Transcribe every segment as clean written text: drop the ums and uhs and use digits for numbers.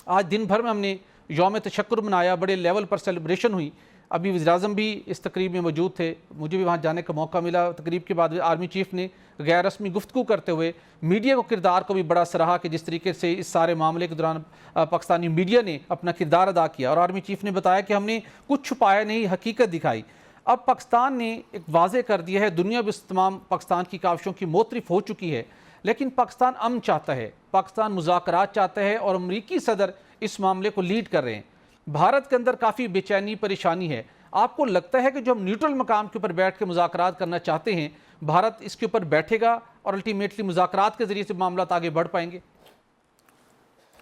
آج دن بھر میں ہم نے یوم تشکر منایا، بڑے لیول پر سیلیبریشن ہوئی. ابھی وزیر اعظم بھی اس تقریب میں موجود تھے، مجھے بھی وہاں جانے کا موقع ملا. تقریب کے بعد آرمی چیف نے غیر رسمی گفتگو کرتے ہوئے میڈیا کو کردار کو بھی بڑا سراہا کہ جس طریقے سے اس سارے معاملے کے دوران پاکستانی میڈیا نے اپنا کردار ادا کیا. اور آرمی چیف نے بتایا کہ ہم نے کچھ چھپایا نہیں، حقیقت دکھائی. اب پاکستان نے ایک واضح کر دیا ہے، دنیا بھی اس تمام پاکستان کی کاوشوں کی موترف ہو چکی ہے، لیکن پاکستان امن چاہتا ہے، پاکستان مذاکرات چاہتا ہے، اور امریکی صدر اس معاملے کو لیڈ کر رہے ہیں. بھارت کے اندر کافی بے چینی پریشانی ہے. آپ کو لگتا ہے کہ جو ہم نیوٹرل مقام کے اوپر بیٹھ کے مذاکرات کرنا چاہتے ہیں، بھارت اس کے اوپر بیٹھے گا اور الٹیمیٹلی مذاکرات کے ذریعے سے معاملات آگے بڑھ پائیں گے؟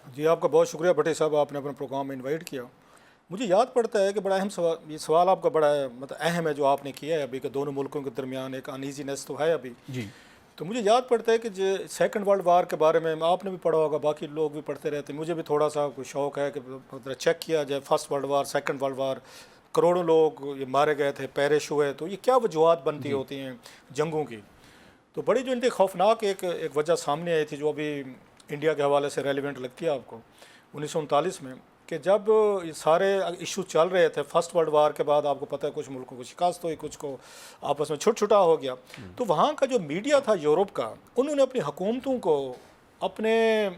جی آپ کا بہت شکریہ بھٹی صاحب، آپ نے اپنے پروگرام میں انوائٹ کیا. مجھے یاد پڑتا ہے کہ بڑا اہم سوال، یہ سوال آپ کا بڑا مطلب اہم ہے جو آپ نے کیا ہے ابھی، کہ دونوں ملکوں کے درمیان ایک انیزینس تو ہے ابھی. جی. تو مجھے یاد پڑتا ہے کہ جو سیکنڈ ورلڈ وار کے بارے میں آپ نے بھی پڑھا ہوگا، باقی لوگ بھی پڑھتے رہتے ہیں، مجھے بھی تھوڑا سا کوئی شوق ہے کہ چیک کیا جائے first world war, second world war, کروڑوں لوگ یہ مارے گئے تھے، پیرش ہوئے. تو یہ کیا وجوہات بنتی ہوتی ہیں جنگوں کی؟ تو بڑی جو ان کی خوفناک ایک وجہ سامنے آئی تھی جو ابھی انڈیا کے حوالے سے ریلیونٹ لگتی ہے آپ کو 1939 میں، کہ جب یہ سارے ایشو چل رہے تھے فرسٹ ورلڈ وار کے بعد، آپ کو پتہ ہے کچھ ملکوں کو شکست ہوئی، کچھ کو آپس میں چھٹا ہو گیا. تو وہاں کا جو میڈیا تھا یورپ کا، انہوں نے اپنی حکومتوں کو، اپنے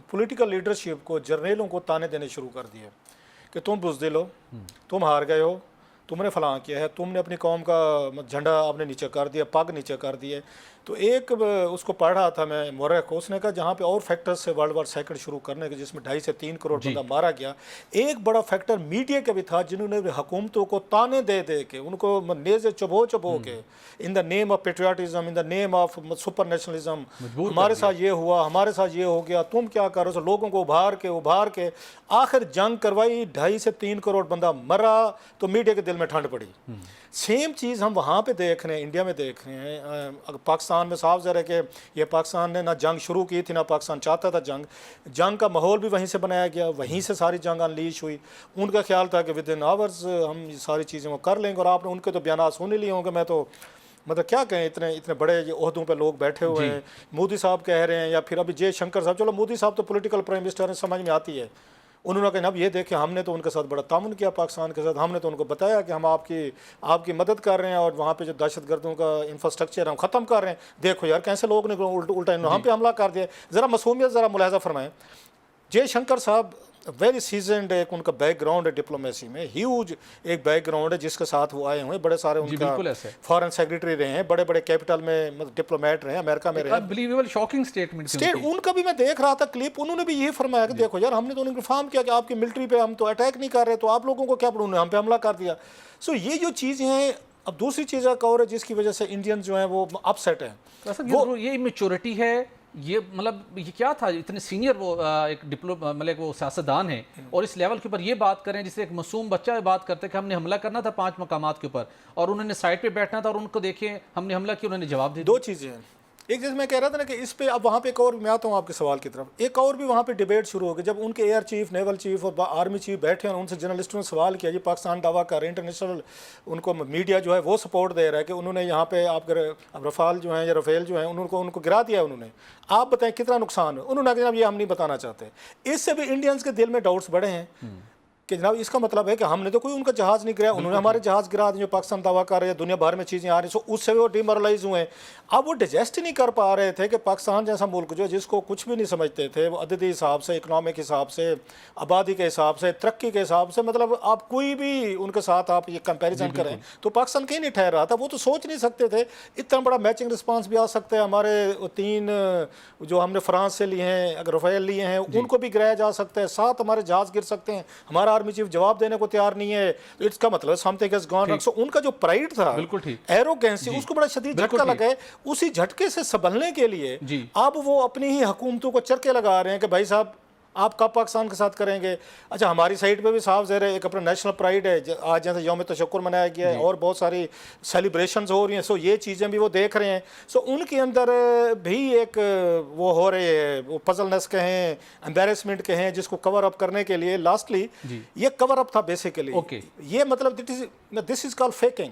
پولیٹیکل لیڈرشپ کو، جرنیلوں کو تانے دینے شروع کر دیے کہ تم بزدل ہو، تم ہار گئے ہو، تم نے فلاں کیا ہے، تم نے اپنی قوم کا جھنڈا آپ نے نیچے کر دیا، پگ نیچے کر دیے. تو ایک اس کو پڑھ رہا تھا میں مورخ کو، اس نے کہا جہاں پہ اور فیکٹرز سے ورلڈ وار سیکنڈ شروع کرنے کے جس میں 2.5 سے 3 کروڑ بندہ مارا گیا، ایک بڑا فیکٹر میڈیا کا بھی تھا، جنہوں نے حکومتوں کو تانے دے دے کے، ان کو نیزے چبو کے، in the name of patriotism, in the name of super nationalism, ہمارے ساتھ یہ ہوا، ہمارے ساتھ یہ ہو گیا، تم کیا کر رہے ہو، لوگوں کو ابھار کے آخر جنگ کروائی، 2.5 سے 3 کروڑ بندہ مرا. تو میڈیا کے دل میں ٹھنڈ پڑی. سیم چیز ہم وہاں پہ دیکھ رہے ہیں، انڈیا میں دیکھ رہے ہیں. پاکستان میں صاف ظاہر ہے کہ یہ پاکستان نے نہ جنگ شروع کی تھی، نہ پاکستان چاہتا تھا جنگ کا ماحول بھی وہیں سے بنایا گیا، وہیں سے ساری جنگ انلیش ہوئی. ان کا خیال تھا کہ ود ان آورز ہم ساری چیزیں وہ کر لیں گے. اور آپ نے ان کے تو بیانات سن لیے ہوں گے، میں تو مطلب کیا کہیں، اتنے بڑے عہدوں پہ لوگ بیٹھے ہوئے ہیں. مودی صاحب کہہ رہے ہیں، یا پھر ابھی جے شنکر صاحب، چلو مودی صاحب تو پولیٹیکل پرائم منسٹر ہیں، سمجھ میں آتی ہے. انہوں نے کہا اب یہ دیکھیں ہم نے تو ان کے ساتھ بڑا تعاون کیا پاکستان کے ساتھ، ہم نے تو ان کو بتایا کہ ہم آپ کی مدد کر رہے ہیں، اور وہاں پہ جو دہشت گردوں کا انفراسٹرکچر ہم ختم کر رہے ہیں. دیکھو یار کیسے لوگ نے الٹا ہم پہ حملہ کر دیا. ذرا معصومیت ذرا ملاحظہ فرمائیں. جے شنکر صاحب ویری سیزنڈ، ایک ان کا بیک گراؤنڈ ہے ڈپلومیسی میں، ہیوج ایک بیک گراؤنڈ ہے جس کے ساتھ وہ آئے ہوئے ہیں. بڑے سارے ان کا فارن سیکریٹری رہے ہیں، بڑے بڑے کیپٹل میں ڈپلومیٹ رہے ہیں، امریکہ میں رہے ہیں. انبلیویبل شاکنگ سٹیٹمنٹ ان کا بھی میں دیکھ رہا تھا کلپ، انہوں نے بھی یہی فرمایا کہ دیکھو یار ہم نے تو انہیں انفارم کیا کہ آپ کی ملٹری پہ ہم تو اٹیک نہیں کر رہے، تو آپ لوگوں کو کیا پڑھوں، ہم پہ حملہ کر دیا. سو یہ جو چیزیں ہیں. اب دوسری چیز ایک اور ہے جس کی وجہ سے انڈین جو ہیں وہ اپ سیٹ ہیں. یہ میچورٹی ہے، یہ مطلب یہ کیا تھا، اتنے سینئر وہ ایک مطلب وہ سیاستدان ہیں، اور اس لیول کے اوپر یہ بات کریں جسے ایک معصوم بچہ بات کرتے کہ ہم نے حملہ کرنا تھا 5 مقامات کے اوپر، اور انہوں نے سائٹ پہ بیٹھنا تھا، اور ان کو دیکھیں ہم نے حملہ کیا، انہوں نے جواب دیا. 2 چیزیں ہیں. ایک چیز میں کہہ رہا تھا نا کہ اس پہ اب وہاں پہ ایک اور، میں آتا ہوں آپ کے سوال کی طرف، ایک اور بھی وہاں پہ ڈیبیٹ شروع ہو گئی جب ان کے ایئر چیف، نیول چیف اور آرمی چیف بیٹھے ہیں، ان سے جرنلسٹوں نے سوال کیا. یہ پاکستان دعویٰ کر رہے ہیں، انٹرنیشنل ان کو میڈیا جو ہے وہ سپورٹ دے رہا ہے کہ انہوں نے یہاں پہ آپ رفال جو ہیں یا رفیل جو ہیں ان کو گرا دیا. انہوں نے آپ بتائیں کتنا نقصان ہے. انہوں نے کہا یہ ہم نہیں بتانا چاہتے. اس سے بھی انڈینس کے دل میں ڈاؤٹس بڑے ہیں کہ جناب اس کا مطلب ہے کہ ہم نے تو کوئی ان کا جہاز نہیں گرایا، انہوں نے ہمارے جہاز گرا دیے جو پاکستان دعویٰ کر رہے ہیں، دنیا بھر میں چیزیں آ رہی ہیں. اس سے وہ ڈیمورلائز ہوئے ہیں. اب وہ ڈیجسٹ نہیں کر پا رہے تھے کہ پاکستان جیسا ملک جو جس کو کچھ بھی نہیں سمجھتے تھے، وہ عددی حساب سے، اکنامک حساب سے، آبادی کے حساب سے، ترقی کے حساب سے، مطلب آپ کوئی بھی ان کے ساتھ آپ یہ کمپیریزن کریں تو پاکستان کہیں نہیں ٹھہر رہا تھا. وہ تو سوچ نہیں سکتے تھے اتنا بڑا میچنگ رسپانس بھی آ سکتا ہے. ہمارے 3 جو ہم نے فرانس سے لیے ہیں، اگر رفیل لیے ہیں، ان کو بھی گرایا جا سکتا ہے. 7 ہمارے جہاز گر سکتے ہیں. ہمارا آرمی چیف جواب دینے کو تیار نہیں ہے. اس کا مطلب سمتھنگ ہیز گون رانگ. سو ان کا جو پرائڈ تھا، ایروگینسی، اس کو بڑا شدید جھٹکا لگا ہے. اسی جھٹکے سے سنبھلنے کے لیے اب وہ اپنی ہی حکومتوں کو چرکے لگا رہے ہیں کہ بھائی صاحب آپ کب پاکستان کے ساتھ کریں گے. اچھا ہماری سائٹ پہ بھی صاف ظاہر ہے ایک اپنا نیشنل پرائڈ ہے، آج جیسے یوم تشکر منایا گیا ہے اور بہت ساری سیلیبریشنز ہو رہی ہیں. سو یہ چیزیں بھی وہ دیکھ رہے ہیں. سو ان کے اندر بھی ایک وہ ہو رہے ہیں، وہ پزلنس کہیں، امبیرسمنٹ کہیں، جس کو کور اپ کرنے کے لیے لاسٹلی یہ کور اپ تھا بیسیکلی. یہ مطلب دس از کال فیکنگ.